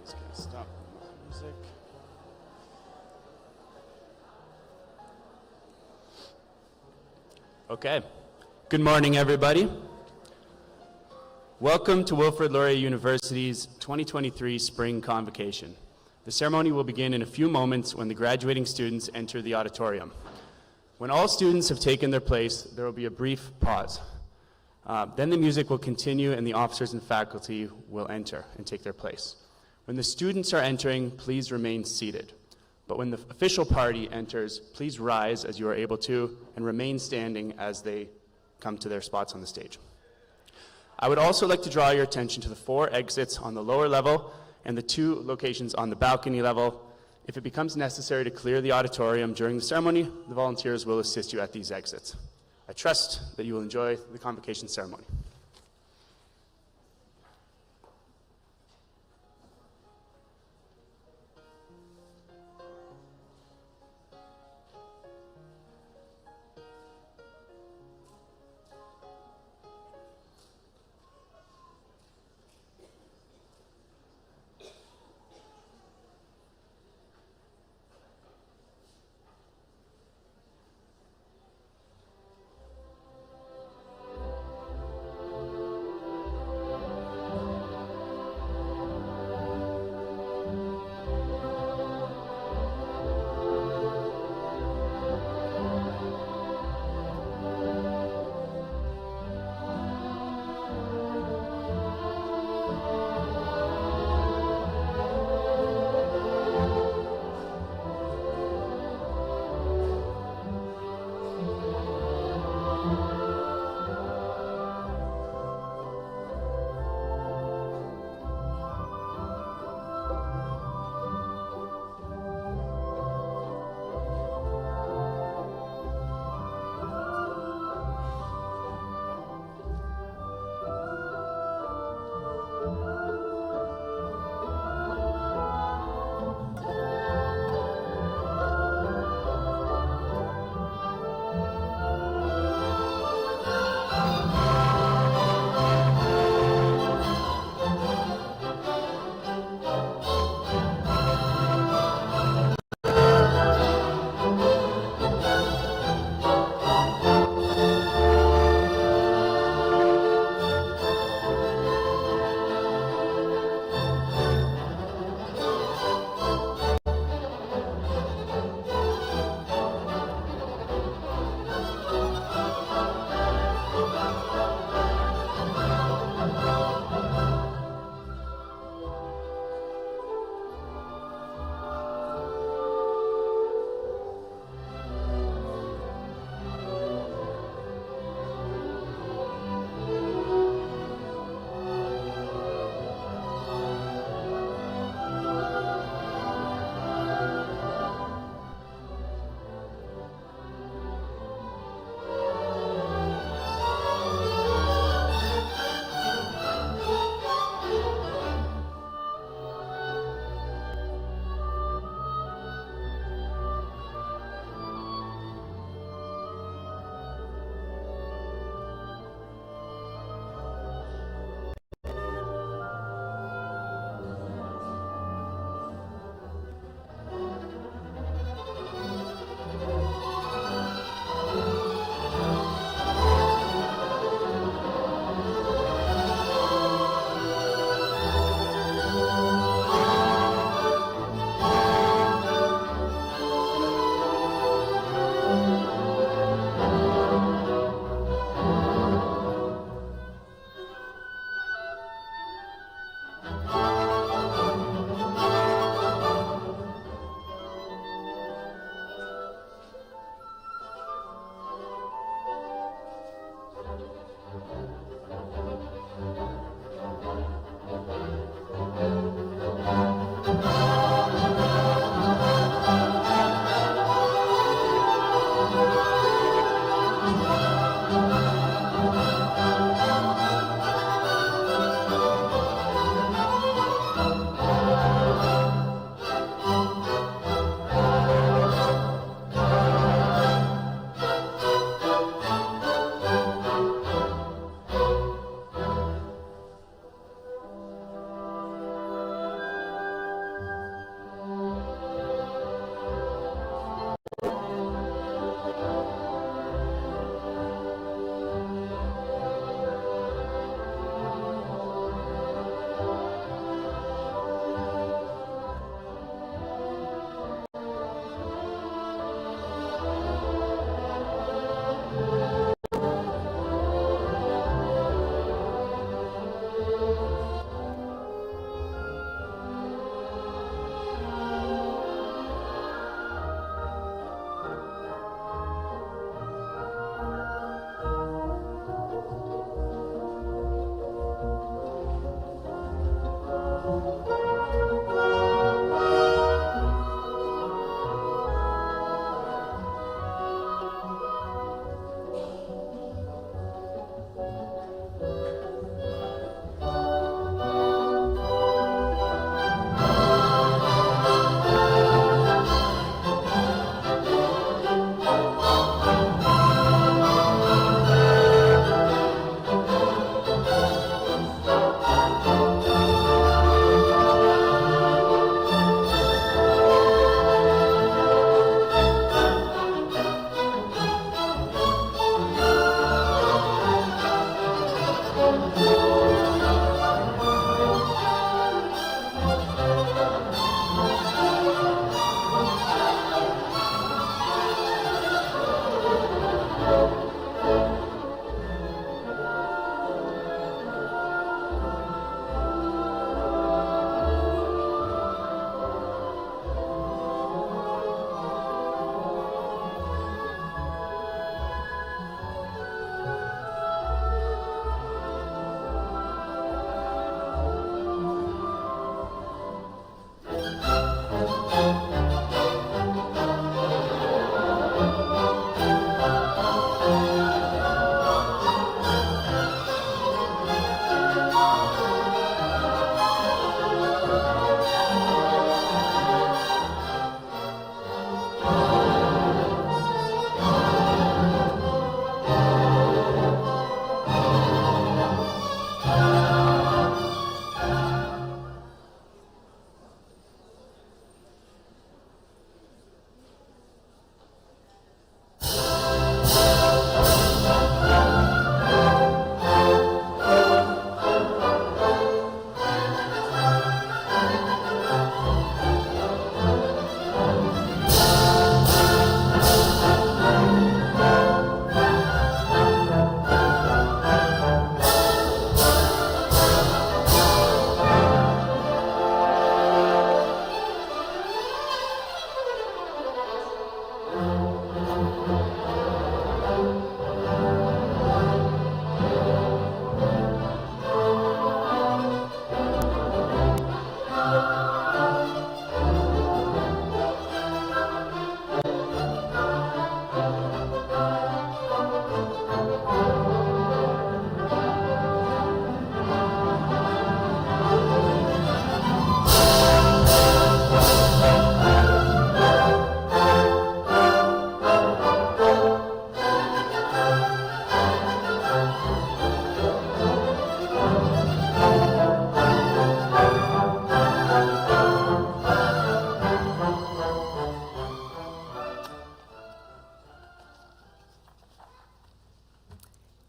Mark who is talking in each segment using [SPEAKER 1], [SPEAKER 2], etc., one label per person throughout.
[SPEAKER 1] Just gonna stop the music. Okay. Good morning, everybody. Welcome to Wilfrid Laurier University's 2023 Spring Convocation. The ceremony will begin in a few moments when the graduating students enter the auditorium. When all students have taken their place, there will be a brief pause. Then the music will continue and the officers and faculty will enter and take their place. When the students are entering, please remain seated. But when the official party enters, please rise as you are able to and remain standing as they come to their spots on the stage. I would also like to draw your attention to the 4 exits on the lower level and the 2 locations on the balcony level. If it becomes necessary to clear the auditorium during the ceremony, the volunteers will assist you at these exits. I trust that you will enjoy the convocation ceremony.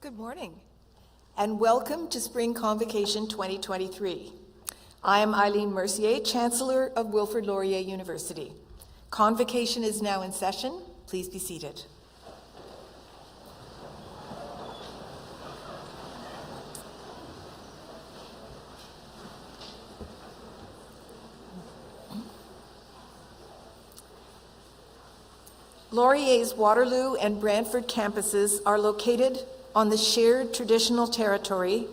[SPEAKER 2] Good morning, and welcome to Spring Convocation 2023. I am Eileen Mercier, Chancellor of Wilfrid Laurier University. Convocation is now in session. Please be seated. Laurier's Waterloo and Brantford campuses are located on the shared traditional territory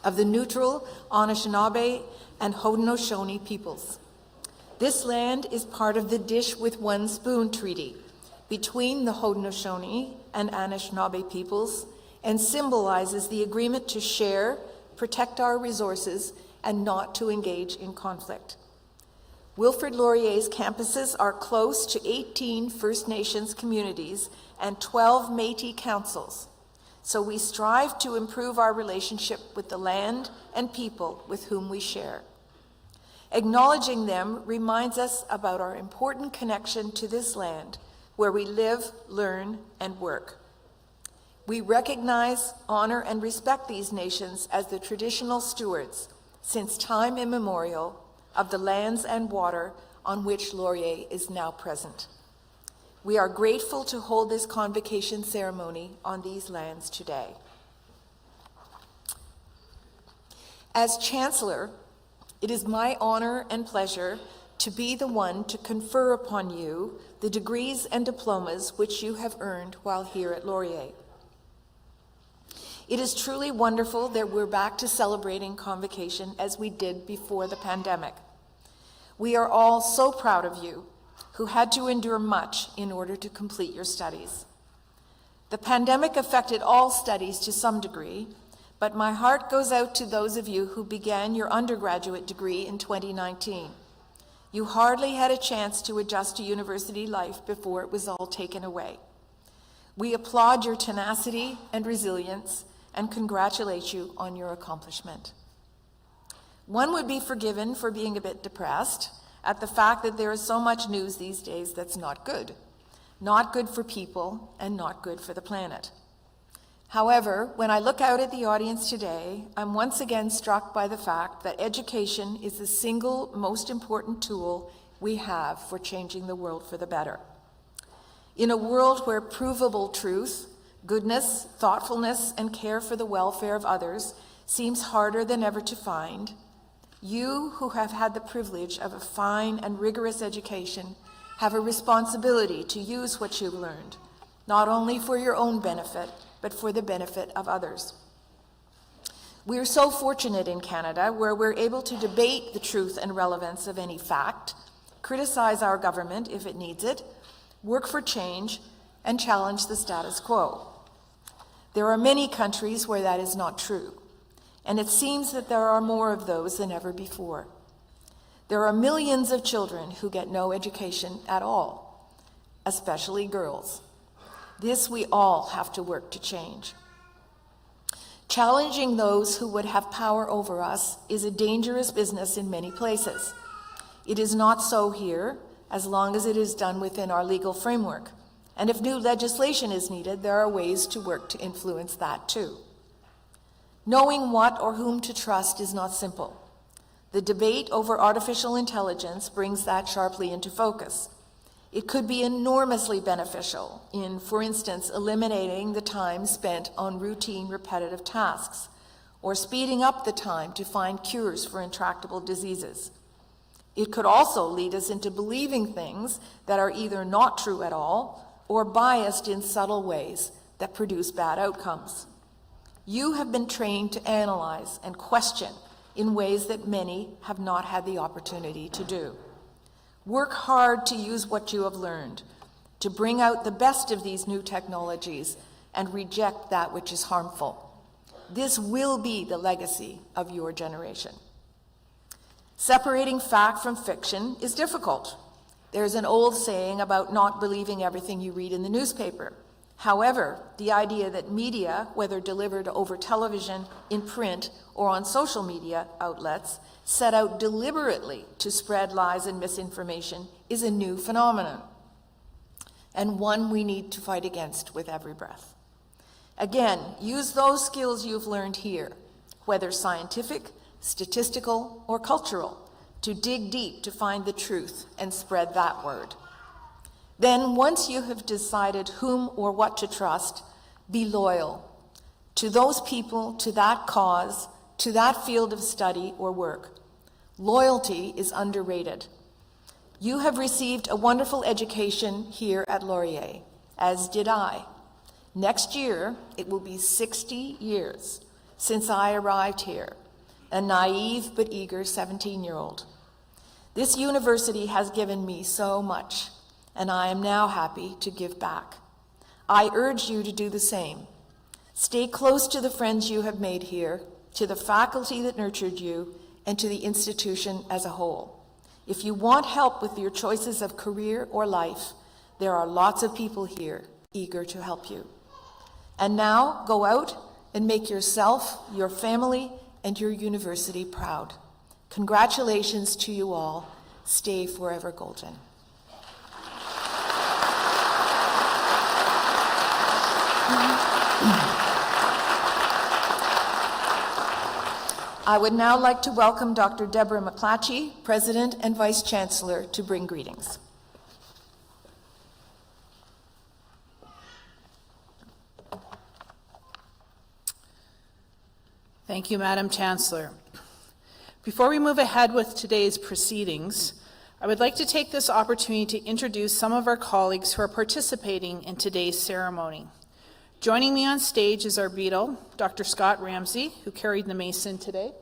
[SPEAKER 2] of the neutral Anishinaabe and Haudenosaunee peoples. This land is part of the Dish with One Spoon Treaty between the Haudenosaunee and Anishinaabe peoples and symbolizes the agreement to share, protect our resources, and not to engage in conflict. Wilfrid Laurier's campuses are close to 18 First Nations communities and 12 Métis councils, so we strive to improve our relationship with the land and people with whom we share. Acknowledging them reminds us about our important connection to this land where we live, learn, and work. We recognize, honor, and respect these nations as the traditional stewards since time immemorial of the lands and water on which Laurier is now present. We are grateful to hold this convocation ceremony on these lands today. As Chancellor, it is my honor and pleasure to be the one to confer upon you the degrees and diplomas which you have earned while here at Laurier. It is truly wonderful that we're back to celebrating Convocation as we did before the pandemic. We are all so proud of you who had to endure much in order to complete your studies. The pandemic affected all studies to some degree, but my heart goes out to those of you who began your undergraduate degree in 2019. You hardly had a chance to adjust to university life before it was all taken away. We applaud your tenacity and resilience and congratulate you on your accomplishment. One would be forgiven for being a bit depressed at the fact that there is so much news these days that's not good. Not good for people and not good for the planet. However, when I look out at the audience today, I'm once again struck by the fact that education is the single most important tool we have for changing the world for the better. In a world where provable truth, goodness, thoughtfulness, and care for the welfare of others seems harder than ever to find, you who have had the privilege of a fine and rigorous education have a responsibility to use what you've learned, not only for your own benefit, but for the benefit of others. We are so fortunate in Canada where we're able to debate the truth and relevance of any fact, criticize our government if it needs it, work for change, and challenge the status quo. There are many countries where that is not true, and it seems that there are more of those than ever before. There are millions of children who get no education at all, especially girls. This we all have to work to change. Challenging those who would have power over us is a dangerous business in many places. It is not so here, as long as it is done within our legal framework. And if new legislation is needed, there are ways to work to influence that too. Knowing what or whom to trust is not simple. The debate over artificial intelligence brings that sharply into focus. It could be enormously beneficial in, for instance, eliminating the time spent on routine repetitive tasks, or speeding up the time to find cures for intractable diseases. It could also lead us into believing things that are either not true at all or biased in subtle ways that produce bad outcomes. You have been trained to analyze and question in ways that many have not had the opportunity to do. Work hard to use what you have learned, to bring out the best of these new technologies and reject that which is harmful. This will be the legacy of your generation. Separating fact from fiction is difficult. There's an old saying about not believing everything you read in the newspaper. However, the idea that media, whether delivered over television, in print, or on social media outlets, set out deliberately to spread lies and misinformation is a new phenomenon, and one we need to fight against with every breath. Again, use those skills you've learned here, whether scientific, statistical, or cultural, to dig deep to find the truth and spread that word. Then, once you have decided whom or what to trust, be loyal to those people, to that cause, to that field of study or work. Loyalty is underrated. You have received a wonderful education here at Laurier, as did I. Next year, it will be 60 years since I arrived here, a naive but eager 17-year-old. This university has given me so much, and I am now happy to give back. I urge you to do the same. Stay close to the friends you have made here, to the faculty that nurtured you, and to the institution as a whole. If you want help with your choices of career or life, there are lots of people here eager to help you. And now, go out and make yourself, your family, and your university proud. Congratulations to you all. Stay forever golden. I would now like to welcome Dr. Deborah McClatchy, President and Vice Chancellor, to bring greetings.
[SPEAKER 3] Thank you, Madam Chancellor. Before we move ahead with today's proceedings, I would like to take this opportunity to introduce some of our colleagues who are participating in today's ceremony. Joining me on stage is our beadle, Dr. Scott Ramsey, who carried the mason today,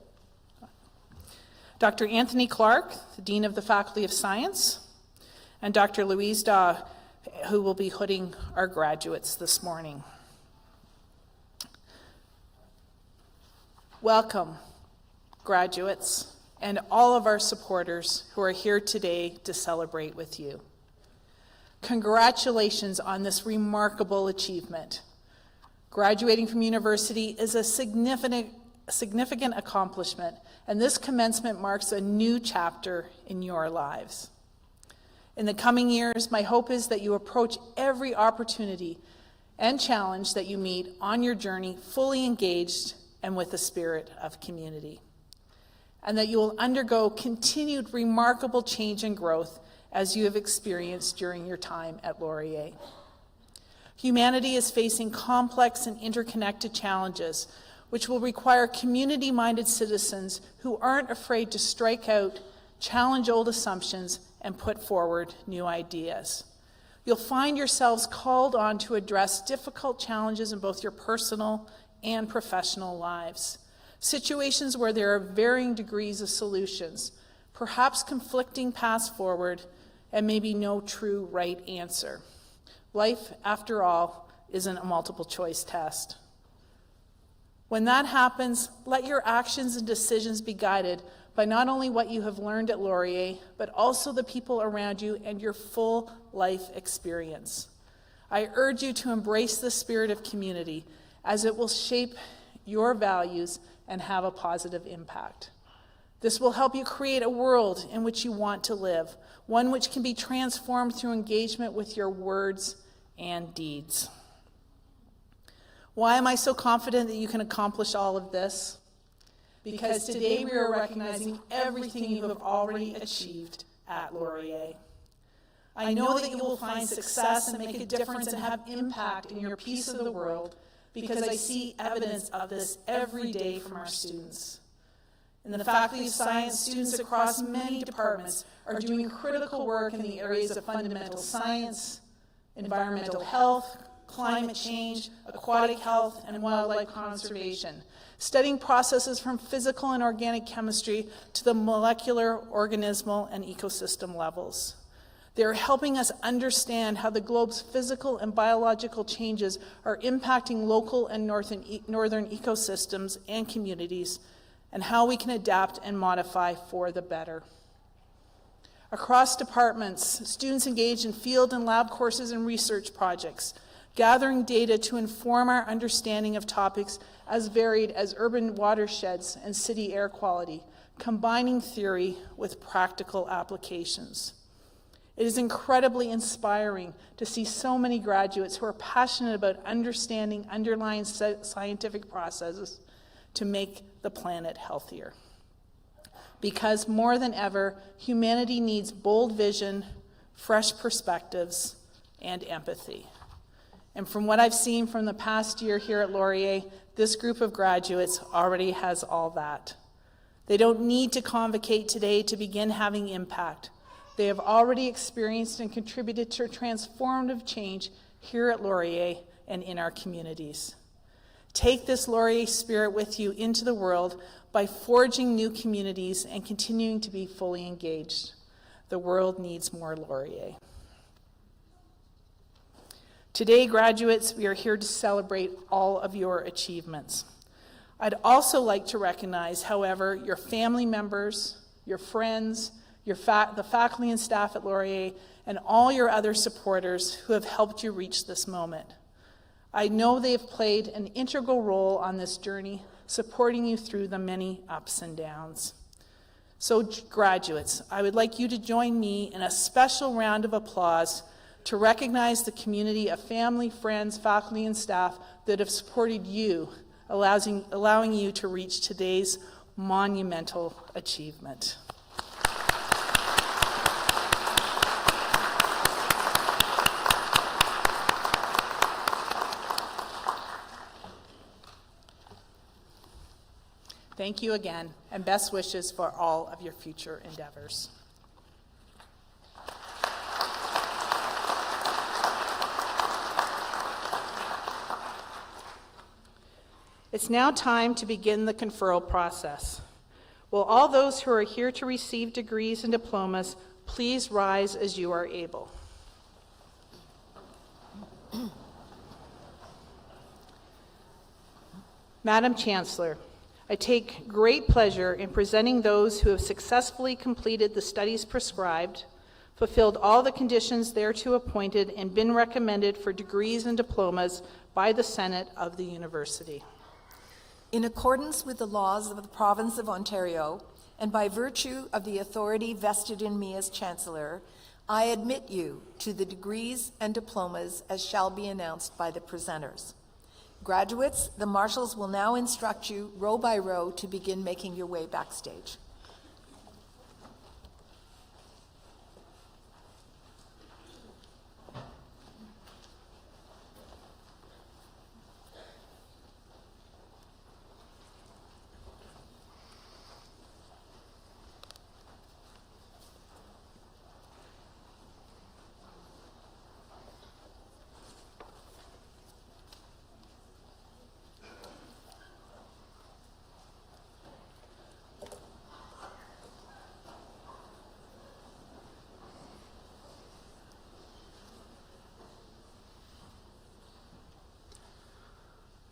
[SPEAKER 3] Dr. Anthony Clark, the Dean of the Faculty of Science, and Dr. Louise Daw, who will be hooding our graduates this morning. Welcome, graduates, and all of our supporters who are here today to celebrate with you. Congratulations on this remarkable achievement. Graduating from university is a significant accomplishment, and this commencement marks a new chapter in your lives. In the coming years, my hope is that you approach every opportunity and challenge that you meet on your journey fully engaged and with a spirit of community, and that you will undergo continued remarkable change and growth as you have experienced during your time at Laurier. Humanity is facing complex and interconnected challenges, which will require community-minded citizens who aren't afraid to strike out, challenge old assumptions, and put forward new ideas. You'll find yourselves called on to address difficult challenges in both your personal and professional lives, situations where there are varying degrees of solutions, perhaps conflicting paths forward, and maybe no true right answer. Life, after all, isn't a multiple choice test. When that happens, let your actions and decisions be guided by not only what you have learned at Laurier, but also the people around you and your full life experience. I urge you to embrace the spirit of community, as it will shape your values and have a positive impact. This will help you create a world in which you want to live, one which can be transformed through engagement with your words and deeds. Why am I so confident that you can accomplish all of this? Because today we are recognizing everything you have already achieved at Laurier. I know that you will find success and make a difference and have impact in your piece of the world, because I see evidence of this every day from our students. In the Faculty of Science, students across many departments are doing critical work in the areas of fundamental science, environmental health, climate change, aquatic health, and wildlife conservation, studying processes from physical and organic chemistry to the molecular, organismal, and ecosystem levels. They are helping us understand how the globe's physical and biological changes are impacting local and northern ecosystems and communities, and how we can adapt and modify for the better. Across departments, students engage in field and lab courses and research projects, gathering data to inform our understanding of topics as varied as urban watersheds and city air quality, combining theory with practical applications. It is incredibly inspiring to see so many graduates who are passionate about understanding underlying scientific processes to make the planet healthier. Because more than ever, humanity needs bold vision, fresh perspectives, and empathy. And from what I've seen from the past year here at Laurier, this group of graduates already has all that. They don't need to convocate today to begin having impact. They have already experienced and contributed to transformative change here at Laurier and in our communities. Take this Laurier spirit with you into the world by forging new communities and continuing to be fully engaged. The world needs more Laurier. Today, graduates, we are here to celebrate all of your achievements. I'd also like to recognize, however, your family members, your friends, the faculty and staff at Laurier, and all your other supporters who have helped you reach this moment. I know they have played an integral role on this journey, supporting you through the many ups and downs. So, graduates, I would like you to join me in a special round of applause to recognize the community of family, friends, faculty, and staff that have supported you, allowing you to reach today's monumental achievement. Thank you again, and best wishes for all of your future endeavors. It's now time to begin the conferral process. Will all those who are here to receive degrees and diplomas please rise as you are able. Madam Chancellor, I take great pleasure in presenting those who have successfully completed the studies prescribed, fulfilled all the conditions thereto appointed, and been recommended for degrees and diplomas by the Senate of the University.
[SPEAKER 2] In accordance with the laws of the Province of Ontario, and by virtue of the authority vested in me as Chancellor, I admit you to the degrees and diplomas as shall be announced by the presenters. Graduates, the marshals will now instruct you row by row to begin making your way backstage.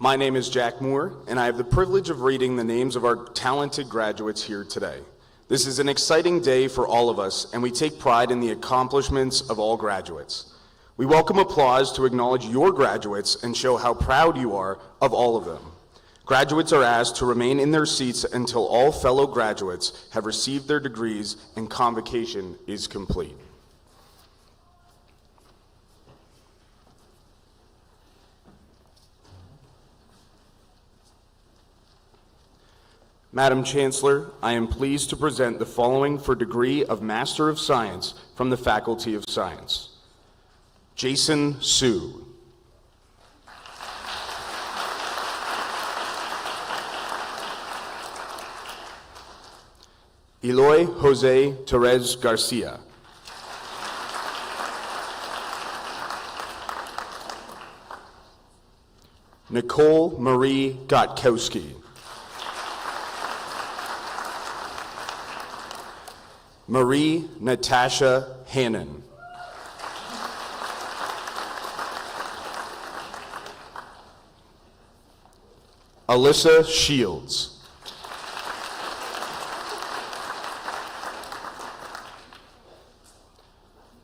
[SPEAKER 4] My name is Jack Moore, and I have the privilege of reading the names of our talented graduates here today. This is an exciting day for all of us, and we take pride in the accomplishments of all graduates. We welcome applause to acknowledge your graduates and show how proud you are of all of them. Graduates are asked to remain in their seats until all fellow graduates have received their degrees and convocation is complete. Madam Chancellor, I am pleased to present the following for degree of Master of Science from the Faculty of Science. Jason Su. Eloy Jose Torres Garcia. Nicole Marie Gotkowski. Marie Natasha Hannon. Alyssa Shields.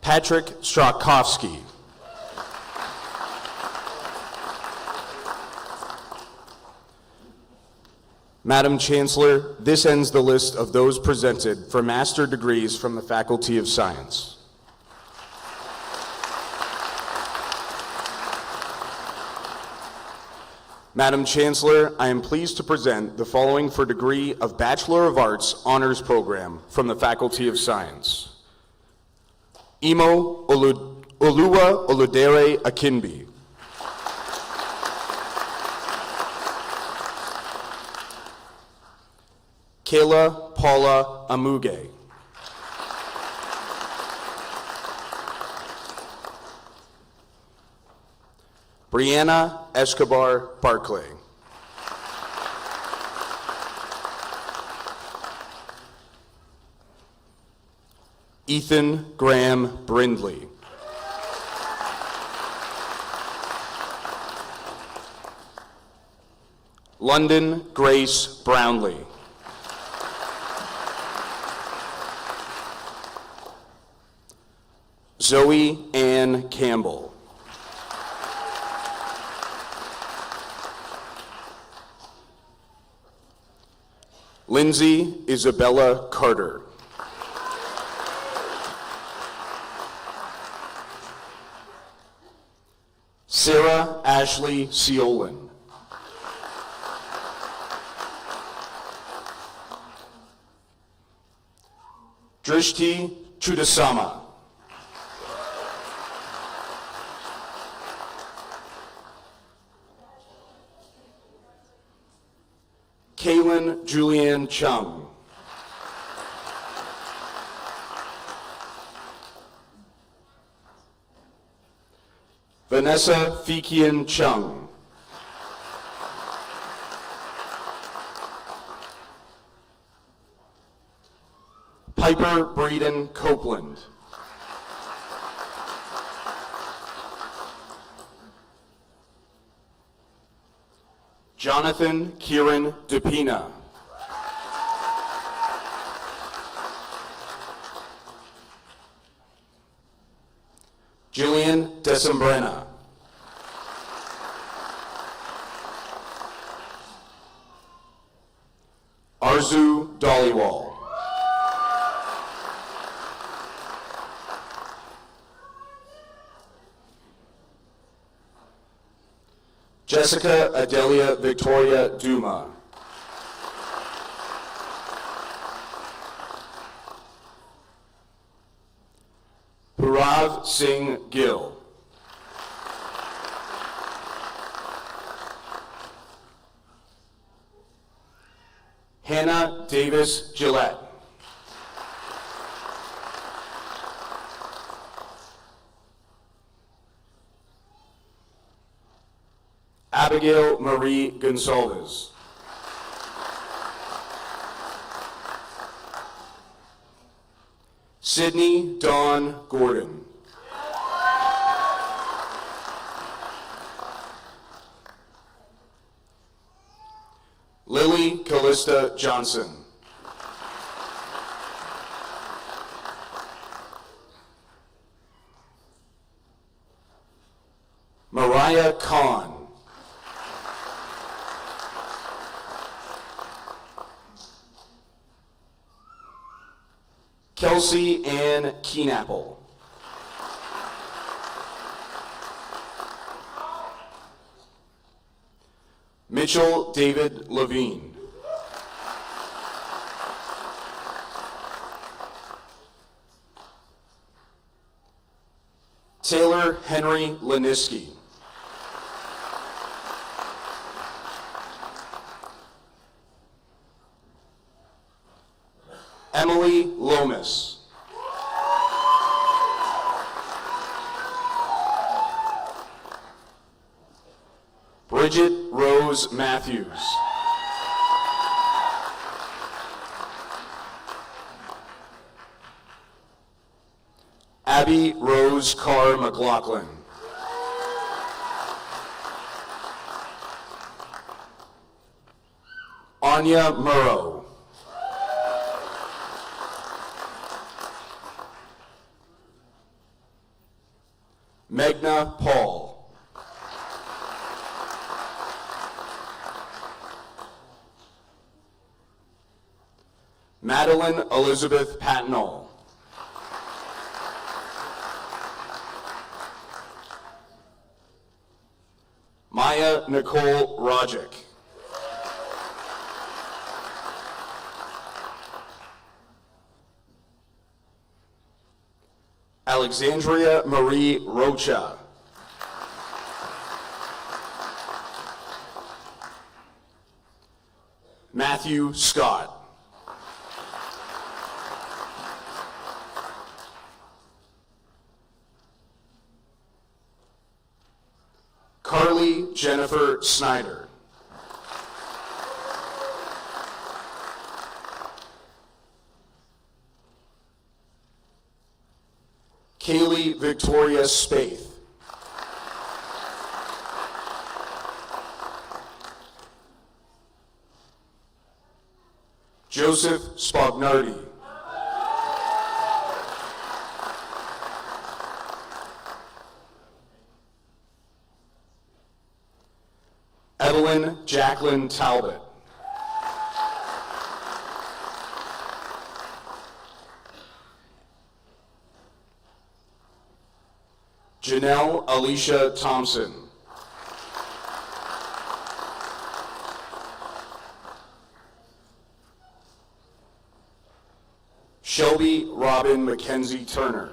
[SPEAKER 4] Patrick Strakowski. Madam Chancellor, this ends the list of those presented for master degrees from the Faculty of Science. Madam Chancellor, I am pleased to present the following for degree of Bachelor of Arts Honors Program from the Faculty of Science. Imo Oluwa Oludere Akinbi. Kayla Paula Amuge. Brianna Escobar Barclay. Ethan Graham Brindley. London Grace Brownlee. Zoe Ann Campbell. Lindsay Isabella Carter. Sarah Ashley Seolin. Drishti Chudasama. Kaylin Julianne Chung. Vanessa Fikian Chung. Piper Braden Copeland. Jonathan Kieran DePina. Jillian Decembrana. Arzu Dollywall. Jessica Adelia Victoria Duma. Purav Singh Gill. Hannah Davis Gillette. Abigail Marie Gonsalves. Sydney Dawn Gordon. Lily Callista Johnson. Mariah Kahn. Kelsey Ann Keenapple. Mitchell David Levine. Taylor Henry Laniski. Emily Lomas. Bridget Rose Matthews. Abby Rose Carr McLaughlin. Anya Murrow. Megna Paul. Madeline Elizabeth Patnall. Maya Maya Nicole Rogic. Alexandria Marie Rocha. Matthew Scott. Carly Jennifer Snyder. Kaylee Victoria Spaeth. Joseph Spagnardi. Evelyn Jacqueline Talbot. Janelle Alicia Thompson. Shelby Robin Mackenzie Turner.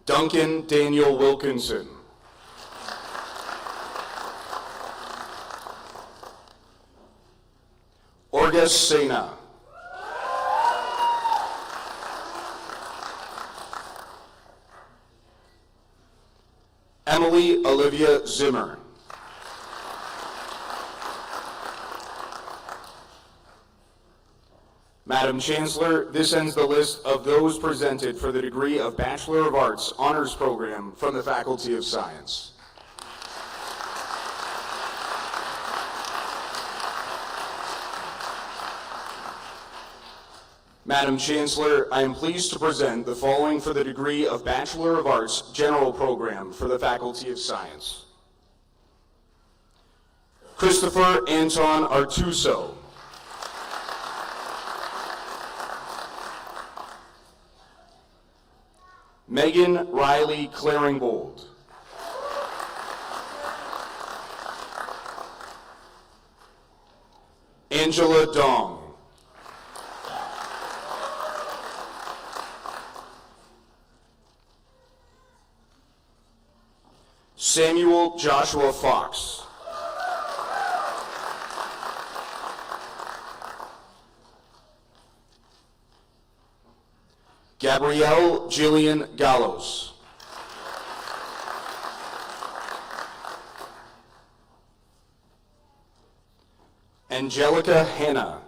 [SPEAKER 4] Duncan Daniel Wilkinson. Orges Sena. Emily Olivia Zimmer. Madam Chancellor, this ends the list of those presented for the degree of Bachelor of Arts Honors Program from the Faculty of Science. Madam Chancellor, I am pleased to present the following for the degree of Bachelor of Arts General Program for the Faculty of Science. Christopher Anton Artuso. Megan Riley Claringbold. Angela Dong. Samuel Joshua Fox. Gabrielle Jillian Gallos. Angelica Hanna.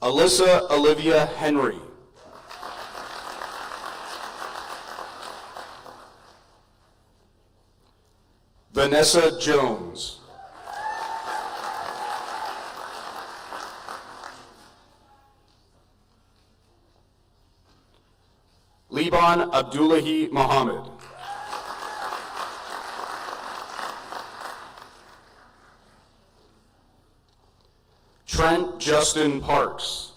[SPEAKER 4] Alyssa Olivia Henry. Vanessa Jones. Liban Abdullahi Muhammad. Trent Justin Parks.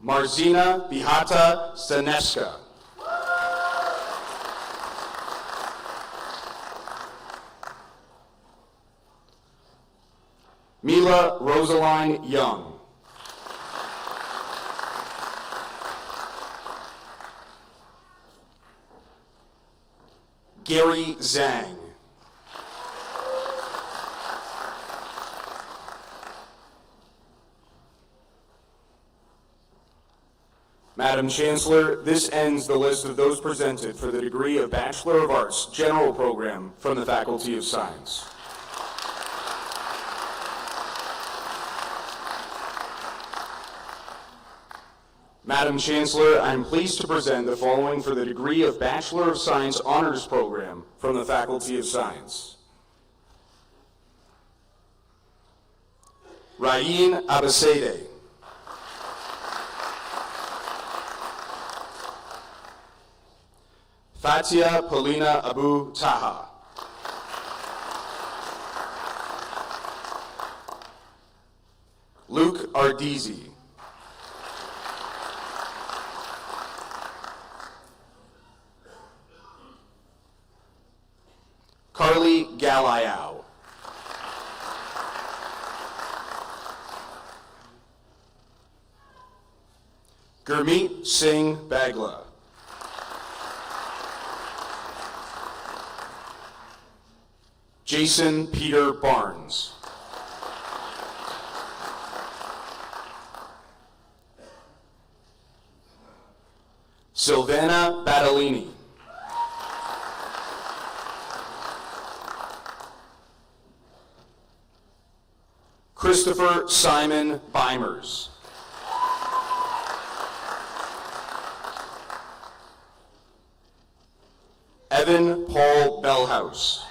[SPEAKER 4] Marzina Bihata Staneska. Mila Rosaline Young. Gary Zhang. Madam Chancellor, this ends the list of those presented for the degree of Bachelor of Arts General Program from the Faculty of Science. Madam Chancellor, I am pleased to present the following for the degree of Bachelor of Science Honors Program from the Faculty of Science. Ryan Abasede. Fatia Polina Abu Taha. Luke Ardizi. Carly Galayau. Gurmeet Singh Bagla. Jason Peter Barnes. Silvana Battellini. Christopher Simon Beimers. Evan Paul Bellhouse.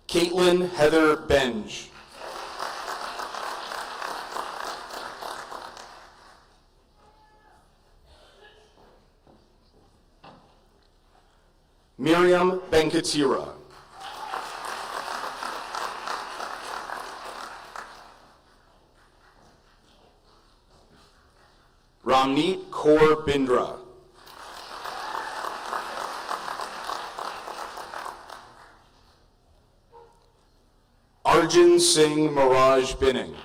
[SPEAKER 4] Caitlin Heather Benge. Miriam Benkatira. Ramneet Kaur Bindra. Arjun Singh Miraj Binning.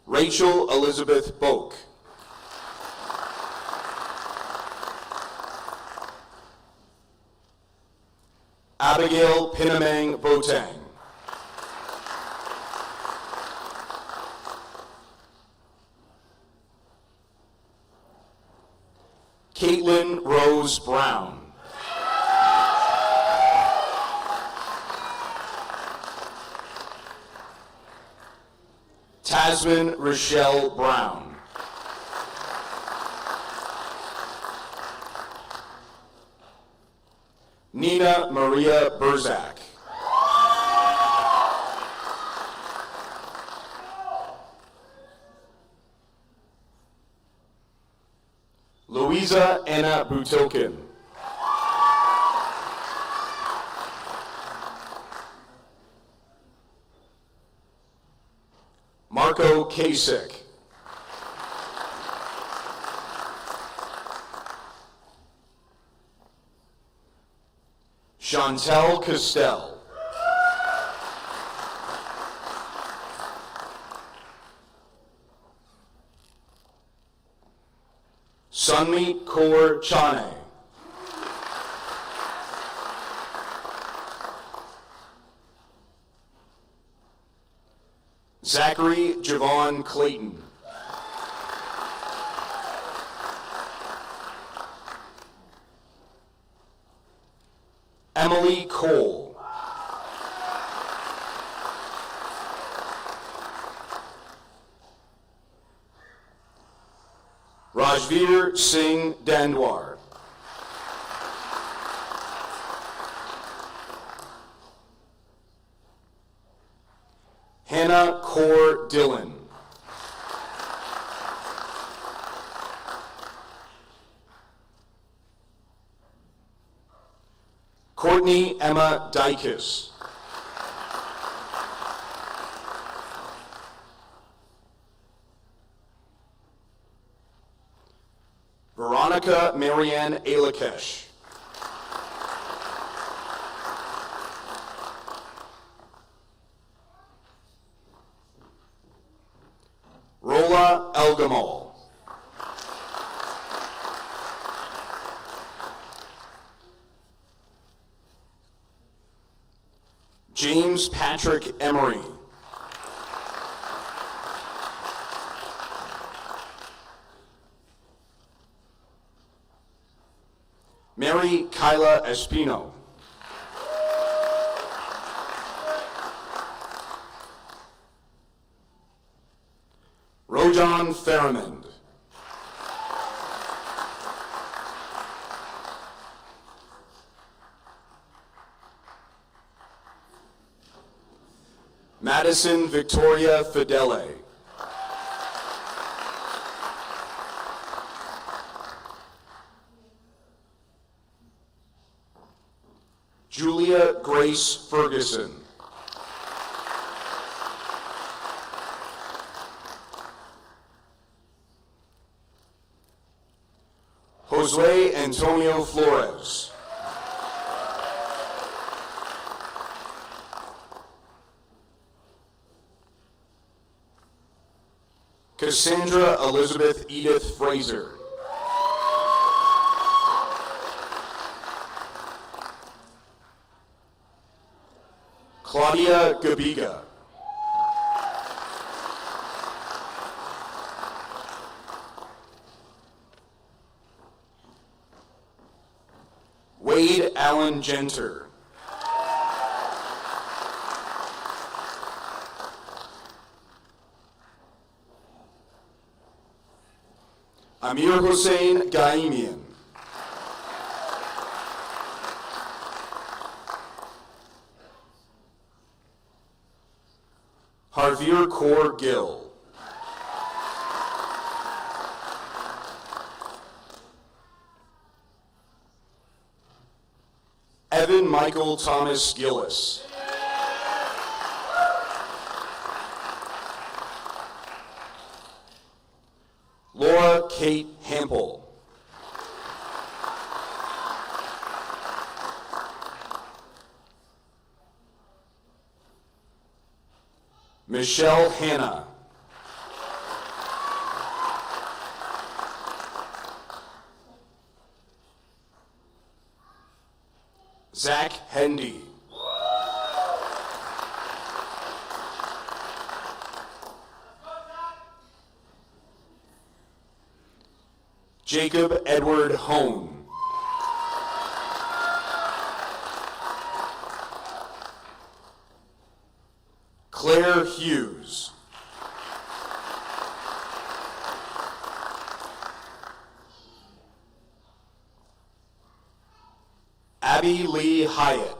[SPEAKER 4] Rachel Elizabeth Boak. Abigail Pinamang Botang. Caitlin Rose Brown. Tasman Rochelle Brown. Nina Maria Burzak. Louisa Anna Butokin. Marco Kasich. Chantel Castell. Sunmeet Kaur Chane. Zachary Javon Clayton. Emily Cole. Rajveer Singh Dandwar. Hannah Kaur Dillon. Courtney Emma Dykes. Veronica Marianne Alakesh. Rola Elgamal. James Patrick Emery. Mary Kyla Espino. Rojan Faramond. Madison Victoria Fidele. Julia Grace Ferguson. Jose Antonio Flores. Cassandra Elizabeth Edith Fraser. Claudia Gabiga. Wade Allen Genter. Amir Hussein Gaimian. Harveer Kaur Gill. Evan Michael Thomas Gillis. Laura Kate Hampel. Michelle Hanna. Zach Hendy. Jacob Edward Hone. Claire Hughes. Abby Lee Hyatt.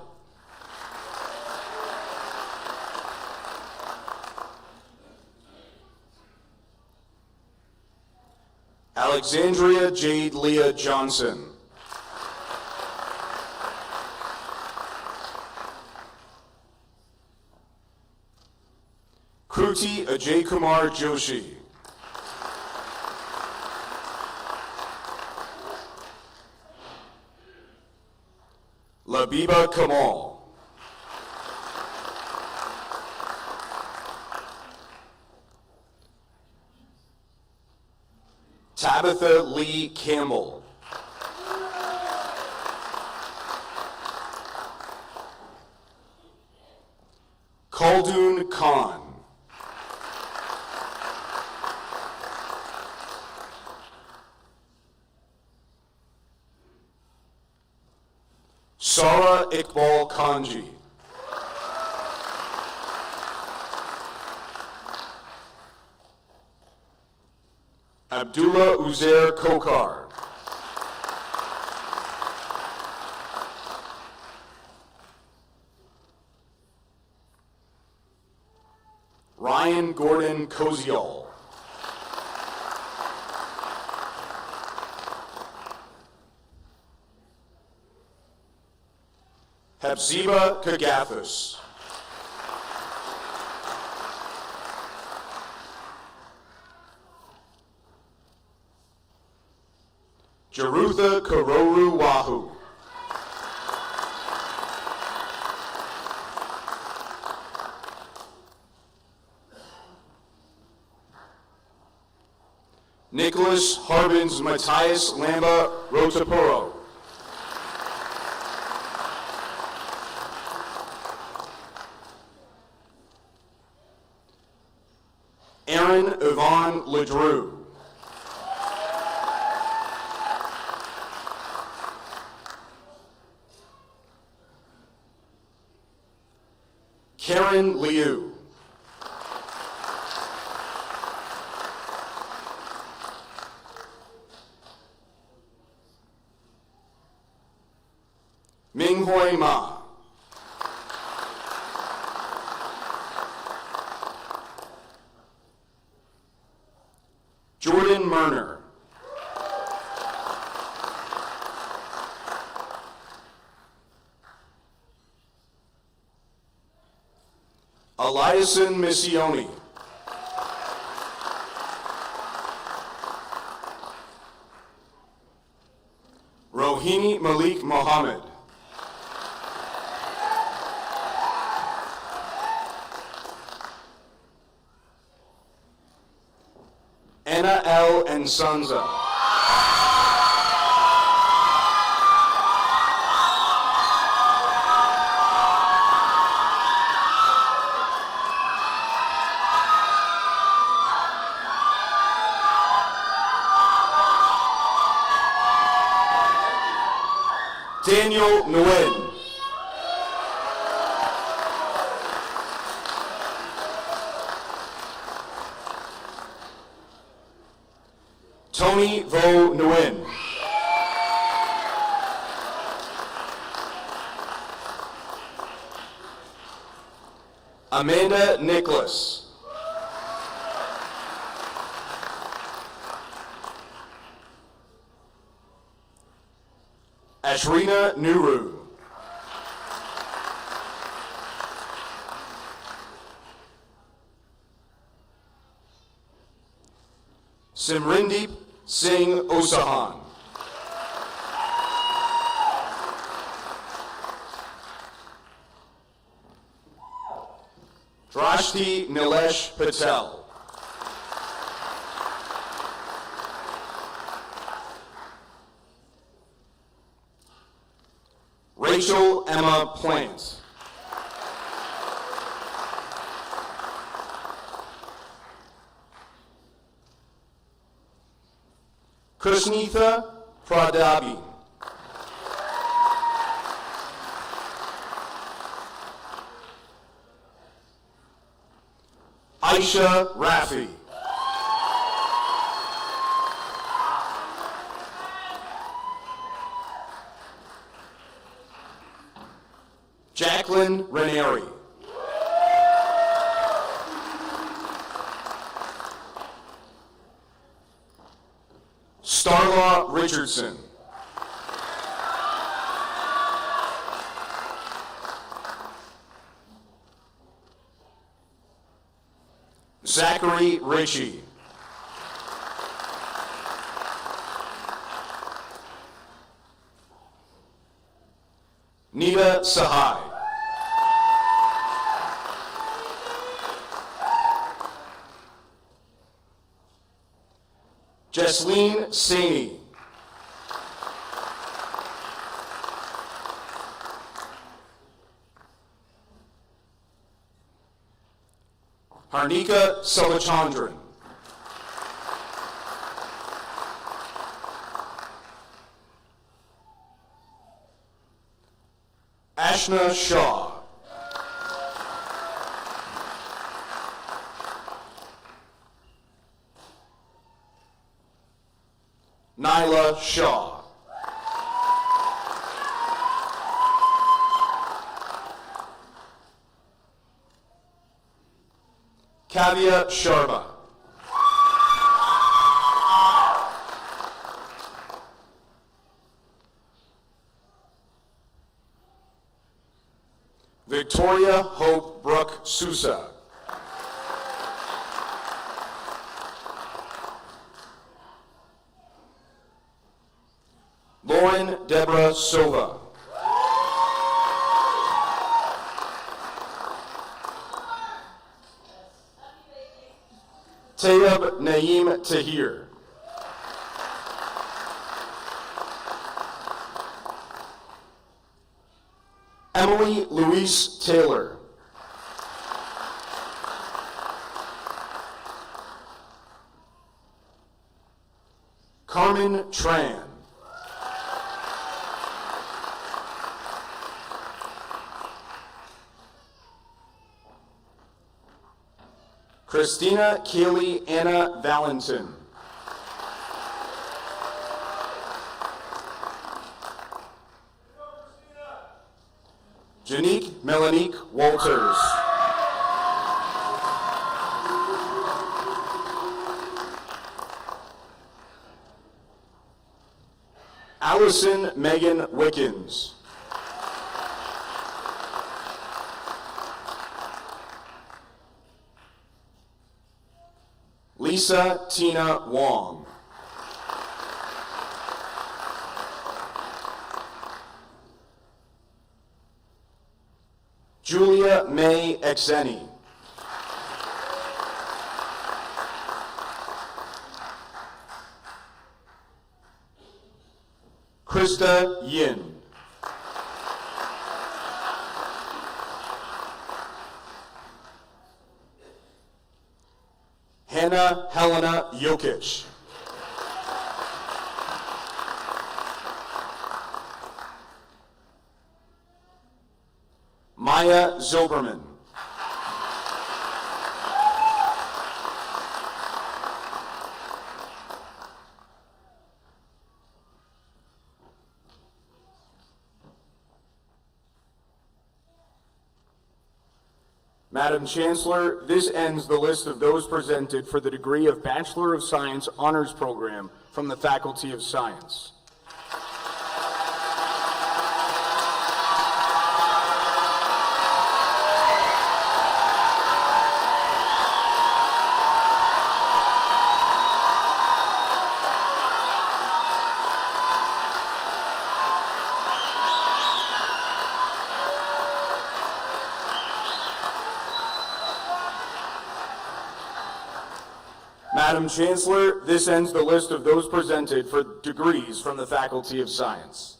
[SPEAKER 4] Alexandria Jade Leah Johnson. Kruti Ajay Kumar Joshi. Labiba Kamal. Tabitha Lee Campbell. Khaldun Khan. Sara Iqbal Kanji. Abdullah Uzair Kokar. Ryan Gordon Koziol. Hepzibah Kagathis. Jarutha Karoru Wahu. Nicholas Harbins Matthias Lamba Rotaporo. Aaron Yvonne Ledrew. Karen Liu. Minghui Ma. Murner. Eliason Missione. Rohini Malik Mohammed. Anna L. Ensonza. Daniel Nguyen. Tony Vo Nguyen. Amanda Nicholas. Ashrina Nuru. Simrindeep Singh Osahan. Drashti Nilesh Patel. Rachel Emma Plant. Kushnitha Pradabi. Aisha Rafi. Jacqueline Ranieri. Starlaw Richardson. Zachary Ritchie. Nita Sahai. Jesleen Saini. Harnika Salachandran. Ashna Shaw. Nyla Shaw. Kavya Sharma. Victoria Hope Brooke Sousa. Lauren Deborah Sova. Tayeb Naeem Tahir. Emily Louise Taylor. Carmen Tran. Christina Keely Anna Valentin. Janique Melanique Walters. Allison Megan Wickens. Lisa Tina Wong. Julia May Exeni. Krista Yin. Hannah Helena Jokic. Maya Zoberman. Madam Chancellor, this ends the list of those presented for the degree of Bachelor of Science Honors Program from the Faculty of Science. Madam Chancellor, this ends the list of those presented for degrees from the Faculty of Science.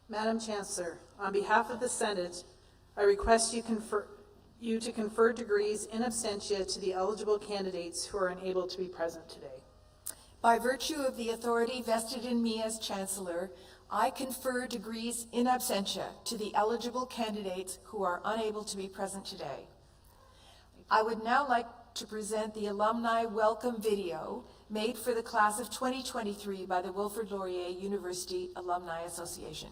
[SPEAKER 3] Madam Chancellor, on behalf of the Senate, I request you to confer degrees in absentia to the eligible candidates who are unable to be present today.
[SPEAKER 2] By virtue of the authority vested in me as Chancellor, I confer degrees in absentia to the eligible candidates who are unable to be present today. I would now like to present the alumni welcome video made for the class of 2023 by the Wilfrid Laurier University Alumni Association.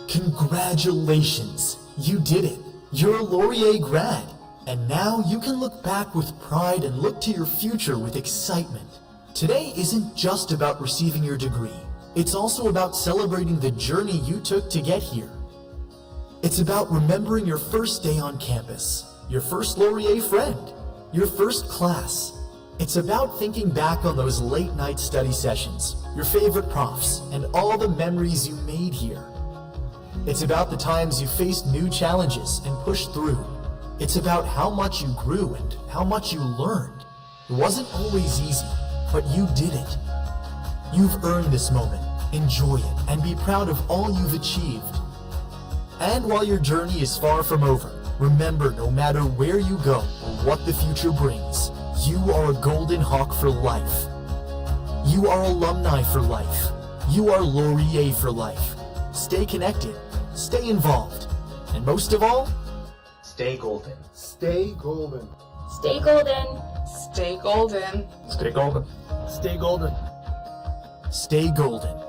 [SPEAKER 5] Congratulations, you did it. You're a Laurier grad. And now you can look back with pride and look to your future with excitement. Today isn't just about receiving your degree. It's also about celebrating the journey you took to get here. It's about remembering your first day on campus, your first Laurier friend, your first class. It's about thinking back on those late night study sessions, your favorite profs, and all the memories you made here. It's about the times you faced new challenges and pushed through. It's about how much you grew and how much you learned. It wasn't always easy, but you did it. You've earned this moment. Enjoy it and be proud of all you've achieved. And while your journey is far from over, remember, no matter where you go or what the future brings, you are a Golden Hawk for life. You are alumni for life. You are Laurier for life. Stay connected, stay involved, and most of all,
[SPEAKER 6] stay golden.
[SPEAKER 7] Stay golden.
[SPEAKER 8] Stay golden.
[SPEAKER 3] Stay golden.
[SPEAKER 6] Stay golden.
[SPEAKER 7] Stay golden.
[SPEAKER 5] stay golden.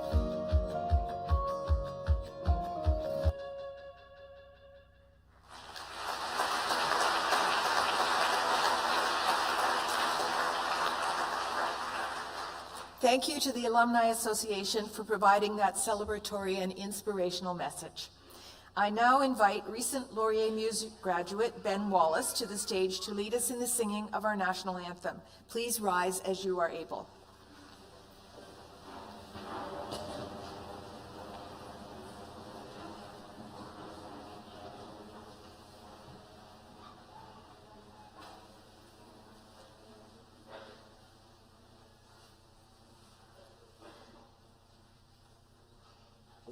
[SPEAKER 2] Thank you to the Alumni Association for providing that celebratory and inspirational message. I now invite recent Laurier Music graduate Ben Wallace to the stage to lead us in the singing of our national anthem. Please rise as you are able.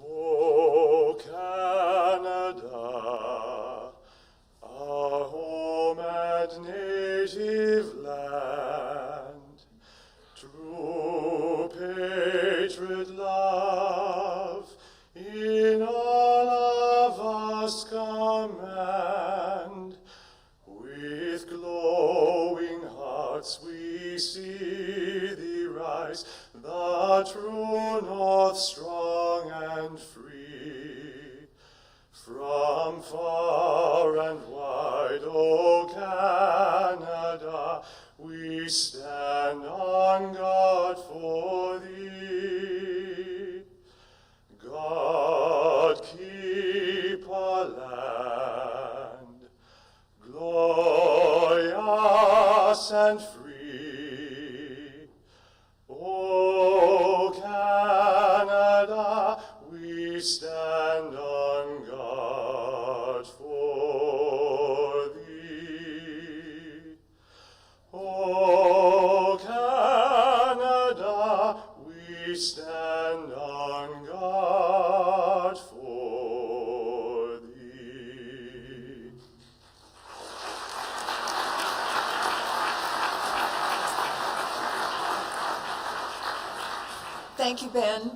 [SPEAKER 9] O Canada, our home and native land, true patriot love in all of us command. With glowing hearts we see thee rise, the true North Star. we stand on guard for thee. God, keep our land glorious and free. O Canada, we stand on guard for thee. O Canada, we stand on guard for thee.
[SPEAKER 2] Thank you, Ben.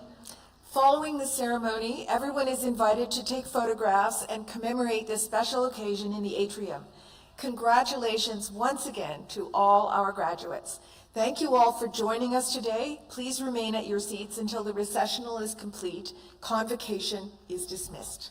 [SPEAKER 2] Following the ceremony, everyone is invited to take photographs and commemorate this special occasion in the atrium. Congratulations once again to all our graduates. Thank you all for joining us today. Please remain at your seats until the recessional is complete. Convocation is dismissed.